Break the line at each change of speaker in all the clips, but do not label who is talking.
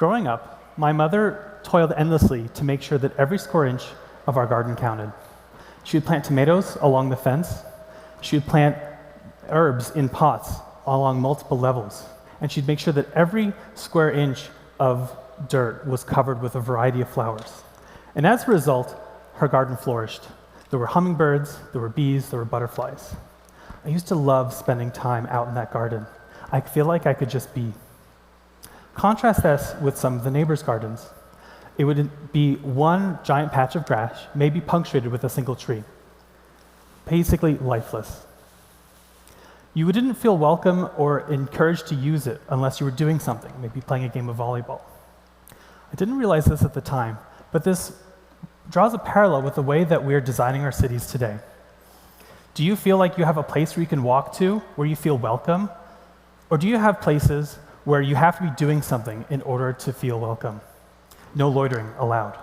Growing up, my mother toiled endlessly to make sure that every square inch of our garden counted. She would plant tomatoes along the fence. She would plant herbs in pots along multiple levels. And she'd make sure that every square inch of dirt was covered with a variety of flowers. And as a result, her garden flourished. There were hummingbirds, there were bees, there were butterflies. I used to love spending time out in that garden. I feel like I could just be. Contrast this with some of the neighbors' gardens. It would be one giant patch of grass, maybe punctuated with a single tree. Basically lifeless. You didn't feel welcome or encouraged to use it unless you were doing something, maybe playing a game of volleyball. I didn't realize this at the time, but this draws a parallel with the way that we're designing our cities today. Do you feel like you have a place where you can walk to, where you feel welcome? Or do you have places where you have to be doing something in order to feel welcome? No loitering allowed.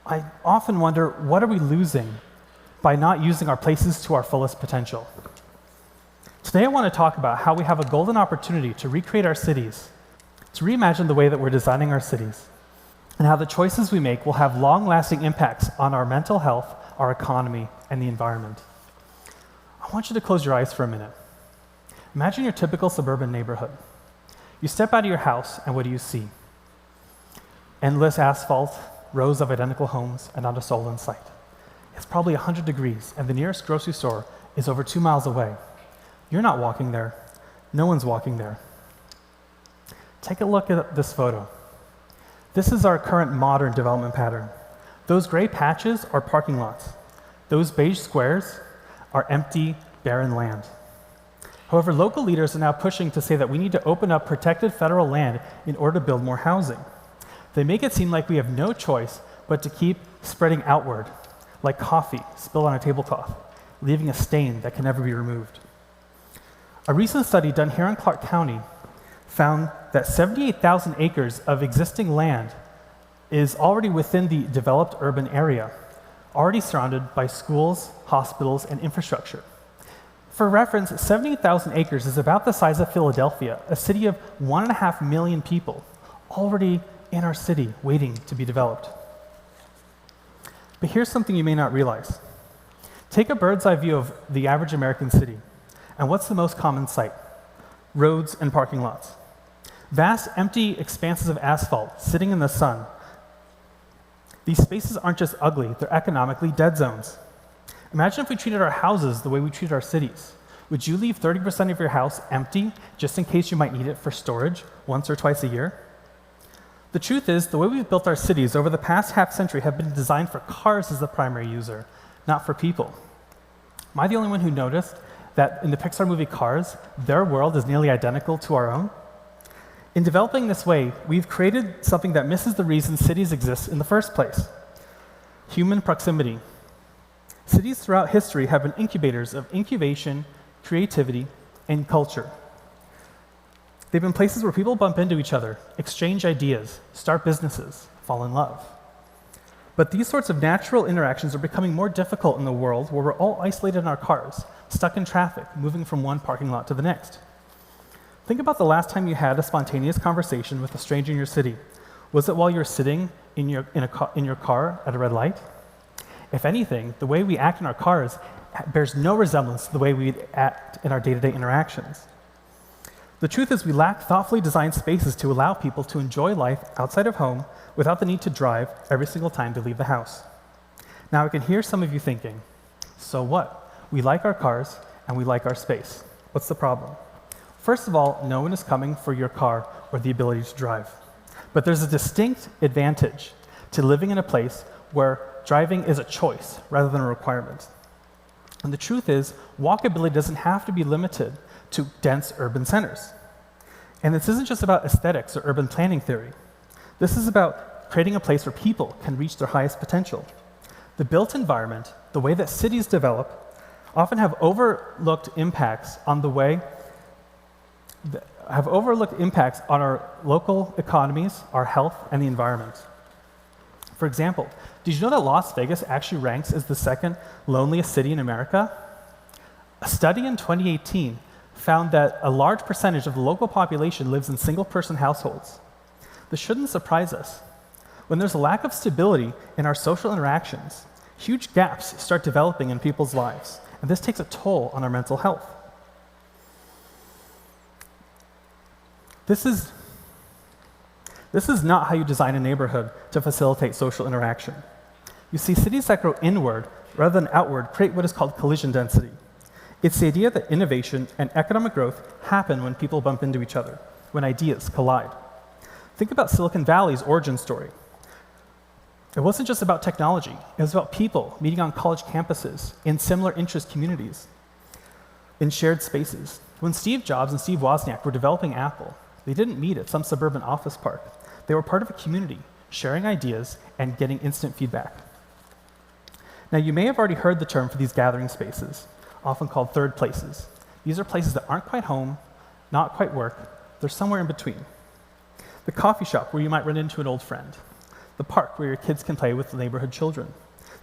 I often wonder, what are we losing by not using our places to our fullest potential? Today I want to talk about how we have a golden opportunity to recreate our cities, to reimagine the way that we're designing our cities, and how the choices we make will have long-lasting impacts on our mental health, our economy, and the environment. I want you to close your eyes for a minute. Imagine your typical suburban neighborhood. You step out of your house, and what do you see? Endless asphalt, rows of identical homes, and not a soul in sight. It's probably 100 degrees, and the nearest grocery store is over 2 miles away. You're not walking there. No one's walking there. Take a look at this photo. This is our current modern development pattern. Those gray patches are parking lots. Those beige squares are empty, barren land. However, local leaders are now pushing to say that we need to open up protected federal land in order to build more housing. They make it seem like we have no choice but to keep spreading outward, like coffee spilled on a tablecloth, leaving a stain that can never be removed. A recent study done here in Clark County found that 78,000 acres of existing land is already within the developed urban area, already surrounded by schools, hospitals, and infrastructure. For reference, 78,000 acres is about the size of Philadelphia, a city of 1.5 million people, already in our city, waiting to be developed. But here's something you may not realize. Take a bird's eye view of the average American city, and what's the most common sight? Roads and parking lots. Vast, empty expanses of asphalt sitting in the sun. These spaces aren't just ugly, they're economically dead zones. Imagine if we treated our houses the way we treat our cities. Would you leave 30% of your house empty just in case you might need it for storage once or twice a year? The truth is, the way we've built our cities over the past half century have been designed for cars as the primary user, not for people. Am I the only one who noticed that in the Pixar movie Cars, their world is nearly identical to our own? In developing this way, we've created something that misses the reason cities exist in the first place: human proximity. Cities throughout history have been incubators of incubation, creativity, and culture. They've been places where people bump into each other, exchange ideas, start businesses, fall in love. But these sorts of natural interactions are becoming more difficult in the world where we're all isolated in our cars, stuck in traffic, moving from one parking lot to the next. Think about the last time you had a spontaneous conversation with a stranger in your city. Was it while you were sitting in your car at a red light? If anything, the way we act in our cars bears no resemblance to the way we act in our day-to-day interactions. The truth is, we lack thoughtfully designed spaces to allow people to enjoy life outside of home without the need to drive every single time to leave the house. Now, I can hear some of you thinking, so what? We like our cars and we like our space. What's the problem? First of all, no one is coming for your car or the ability to drive. But there's a distinct advantage to living in a place where driving is a choice rather than a requirement. And the truth is, walkability doesn't have to be limited to dense urban centers. And this isn't just about aesthetics or urban planning theory. This is about creating a place where people can reach their highest potential. The built environment, the way that cities develop, often have overlooked impacts on our local economies, our health, and the environment. For example, did you know that Las Vegas actually ranks as the second loneliest city in America? A study in 2018 found that a large percentage of the local population lives in single-person households. This shouldn't surprise us. When there's a lack of stability in our social interactions, huge gaps start developing in people's lives, and this takes a toll on our mental health. This is not how you design a neighborhood to facilitate social interaction. You see, cities that grow inward rather than outward create what is called collision density. It's the idea that innovation and economic growth happen when people bump into each other, when ideas collide. Think about Silicon Valley's origin story. It wasn't just about technology. It was about people meeting on college campuses in similar interest communities, in shared spaces. When Steve Jobs and Steve Wozniak were developing Apple, they didn't meet at some suburban office park. They were part of a community, sharing ideas and getting instant feedback. Now, you may have already heard the term for these gathering spaces, often called third places. These are places that aren't quite home, not quite work, they're somewhere in between. The coffee shop where you might run into an old friend. The park where your kids can play with the neighborhood children.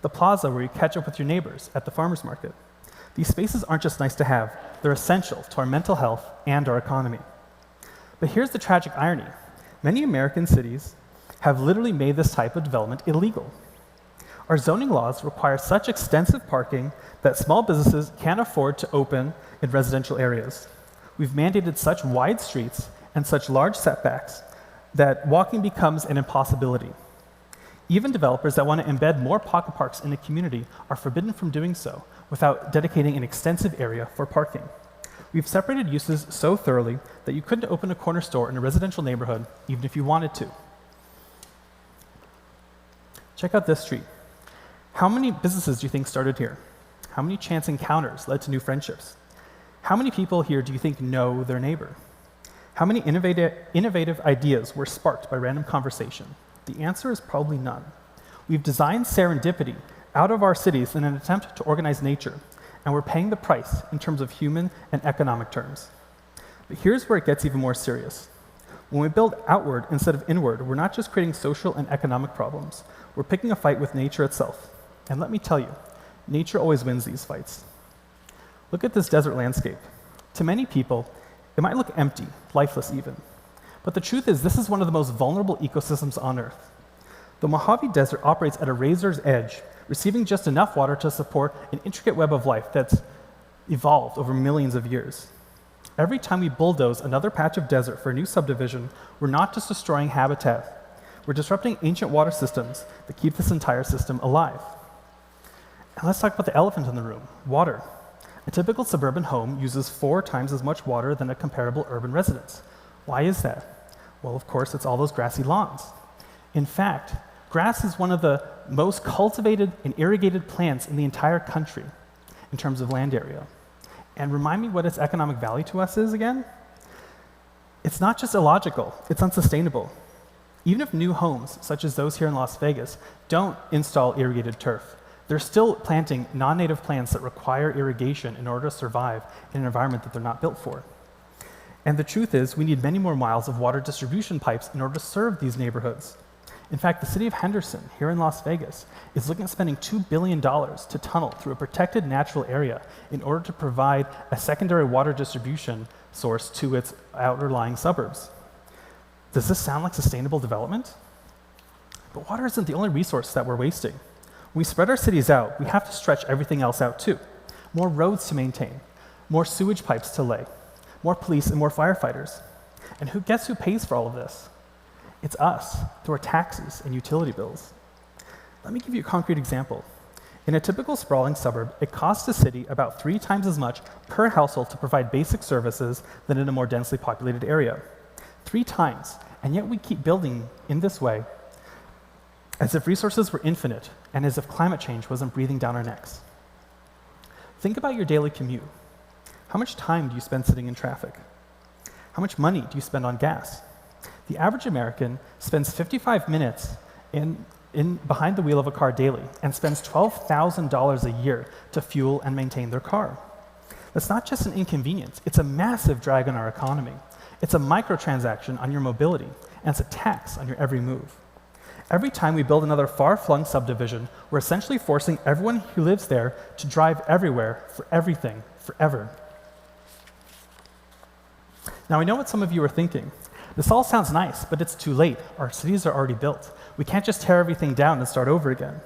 The plaza where you catch up with your neighbors at the farmer's market. These spaces aren't just nice to have, they're essential to our mental health and our economy. But here's the tragic irony. Many American cities have literally made this type of development illegal. Our zoning laws require such extensive parking that small businesses can't afford to open in residential areas. We've mandated such wide streets and such large setbacks that walking becomes an impossibility. Even developers that want to embed more pocket parks in a community are forbidden from doing so without dedicating an extensive area for parking. We've separated uses so thoroughly that you couldn't open a corner store in a residential neighborhood even if you wanted to. Check out this street. How many businesses do you think started here? How many chance encounters led to new friendships? How many people here do you think know their neighbor? How many innovative ideas were sparked by random conversation? The answer is probably none. We've designed serendipity out of our cities in an attempt to organize nature, and we're paying the price in terms of human and economic terms. But here's where it gets even more serious. When we build outward instead of inward, we're not just creating social and economic problems, we're picking a fight with nature itself. And let me tell you, nature always wins these fights. Look at this desert landscape. To many people, it might look empty, lifeless even. But the truth is, this is one of the most vulnerable ecosystems on Earth. The Mojave Desert operates at a razor's edge, receiving just enough water to support an intricate web of life that's evolved over millions of years. Every time we bulldoze another patch of desert for a new subdivision, we're not just destroying habitat, we're disrupting ancient water systems that keep this entire system alive. And let's talk about the elephant in the room, water. A typical suburban home uses 4 times as much water than a comparable urban residence. Why is that? Well, of course, it's all those grassy lawns. In fact, grass is one of the most cultivated and irrigated plants in the entire country in terms of land area. And remind me what its economic value to us is again? It's not just illogical, it's unsustainable. Even if new homes, such as those here in Las Vegas, don't install irrigated turf, they're still planting non-native plants that require irrigation in order to survive in an environment that they're not built for. And the truth is, we need many more miles of water distribution pipes in order to serve these neighborhoods. In fact, the city of Henderson, here in Las Vegas, is looking at spending $2 billion to tunnel through a protected natural area in order to provide a secondary water distribution source to its outer-lying suburbs. Does this sound like sustainable development? But water isn't the only resource that we're wasting. When we spread our cities out, we have to stretch everything else out too. More roads to maintain, more sewage pipes to lay, more police and more firefighters. And guess who pays for all of this? It's us, through our taxes and utility bills. Let me give you a concrete example. In a typical sprawling suburb, it costs the city about 3 times as much per household to provide basic services than in a more densely populated area. 3 times, and yet we keep building in this way as if resources were infinite and as if climate change wasn't breathing down our necks. Think about your daily commute. How much time do you spend sitting in traffic? How much money do you spend on gas? The average American spends 55 minutes behind the wheel of a car daily and spends $12,000 a year to fuel and maintain their car. That's not just an inconvenience, it's a massive drag on our economy. It's a microtransaction on your mobility, and it's a tax on your every move. Every time we build another far-flung subdivision, we're essentially forcing everyone who lives there to drive everywhere for everything, forever. Now, I know what some of you are thinking. This all sounds nice, but it's too late. Our cities are already built. We can't just tear everything down and start over again.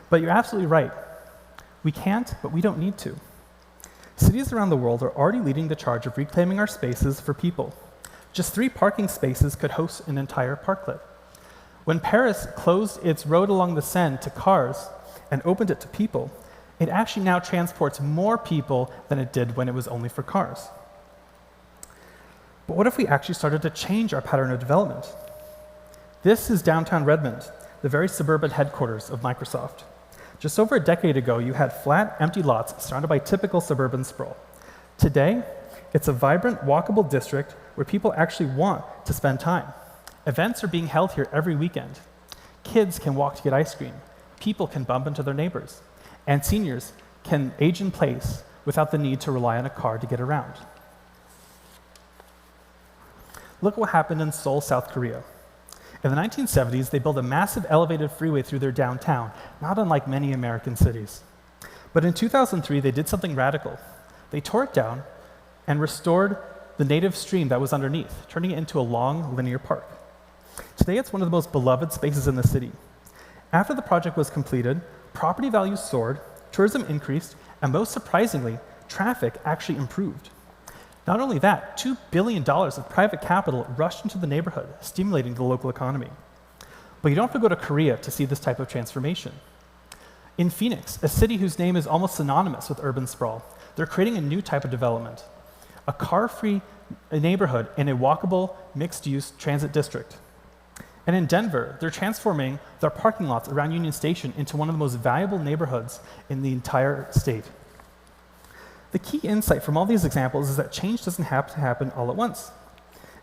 But you're absolutely right. We can't, but we don't need to. Cities around the world are already leading the charge of reclaiming our spaces for people. Just 3 parking spaces could host an entire parklet. When Paris closed its road along the Seine to cars and opened it to people, it actually now transports more people than it did when it was only for cars. But what if we actually started to change our pattern of development? This is downtown Redmond, the very suburban headquarters of Microsoft. Just over a decade ago, you had flat, empty lots surrounded by typical suburban sprawl. Today, it's a vibrant, walkable district where people actually want to spend time. Events are being held here every weekend. Kids can walk to get ice cream. People can bump into their neighbors. And seniors can age in place without the need to rely on a car to get around. Look what happened in Seoul, South Korea. In the 1970s, they built a massive elevated freeway through their downtown, not unlike many American cities. But in 2003, they did something radical. They tore it down and restored the native stream that was underneath, turning it into a long, linear park. Today, it's one of the most beloved spaces in the city. After the project was completed, property values soared, tourism increased, and most surprisingly, traffic actually improved. Not only that, $2 billion of private capital rushed into the neighborhood, stimulating the local economy. But you don't have to go to Korea to see this type of transformation. In Phoenix, a city whose name is almost synonymous with urban sprawl, they're creating a new type of development, a car-free neighborhood in a walkable, mixed-use transit district. And in Denver, they're transforming their parking lots around Union Station into one of the most valuable neighborhoods in the entire state. The key insight from all these examples is that change doesn't have to happen all at once.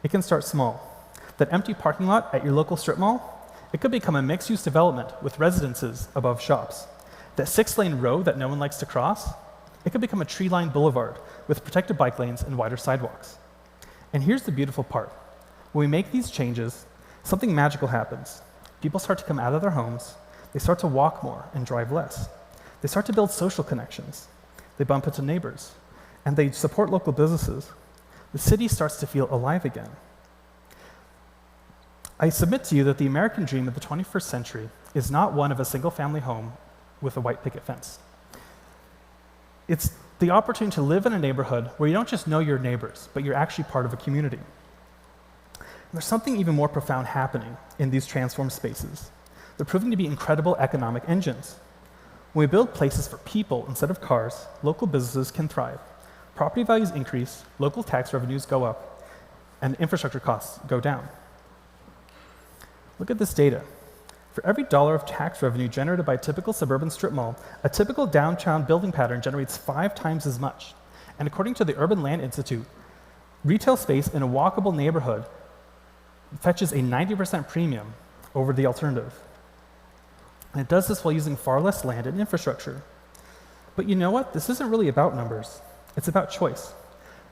It can start small. That empty parking lot at your local strip mall, it could become a mixed-use development with residences above shops. That 6-lane road that no one likes to cross, it could become a tree-lined boulevard with protected bike lanes and wider sidewalks. And here's the beautiful part. When we make these changes, something magical happens. People start to come out of their homes, they start to walk more and drive less. They start to build social connections. They bump into neighbors, and they support local businesses. The city starts to feel alive again. I submit to you that the American dream of the 21st century is not one of a single-family home with a white picket fence. It's the opportunity to live in a neighborhood where you don't just know your neighbors, but you're actually part of a community. And there's something even more profound happening in these transformed spaces. They're proving to be incredible economic engines. When we build places for people instead of cars, local businesses can thrive. Property values increase, local tax revenues go up, and infrastructure costs go down. Look at this data. For every dollar of tax revenue generated by a typical suburban strip mall, a typical downtown building pattern generates 5 times as much. And according to the Urban Land Institute, retail space in a walkable neighborhood fetches a 90% premium over the alternative. And it does this while using far less land and infrastructure. But you know what? This isn't really about numbers. It's about choice.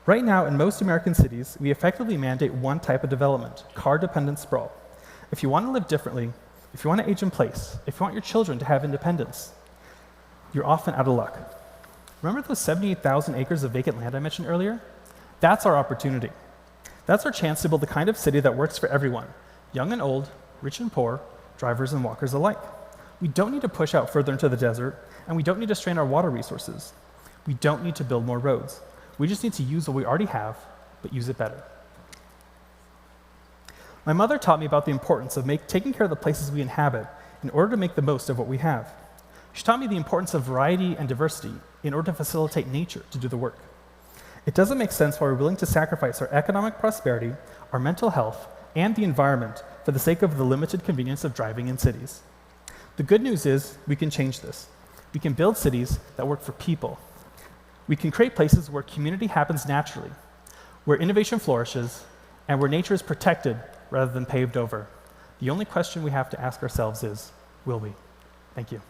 Right now, in most American cities, we effectively mandate one type of development, car-dependent sprawl. If you want to live differently, if you want to age in place, if you want your children to have independence, you're often out of luck. Remember those 78,000 acres of vacant land I mentioned earlier? That's our opportunity. That's our chance to build the kind of city that works for everyone, young and old, rich and poor, drivers and walkers alike. We don't need to push out further into the desert, and we don't need to strain our water resources. We don't need to build more roads. We just need to use what we already have, but use it better. My mother taught me about the importance of taking care of the places we inhabit in order to make the most of what we have. She taught me the importance of variety and diversity in order to facilitate nature to do the work. It doesn't make sense why we're willing to sacrifice our economic prosperity, our mental health, and the environment for the sake of the limited convenience of driving in cities. The good news is we can change this. We can build cities that work for people. We can create places where community happens naturally, where innovation flourishes, and where nature is protected rather than paved over. The only question we have to ask ourselves is, will we? Thank you.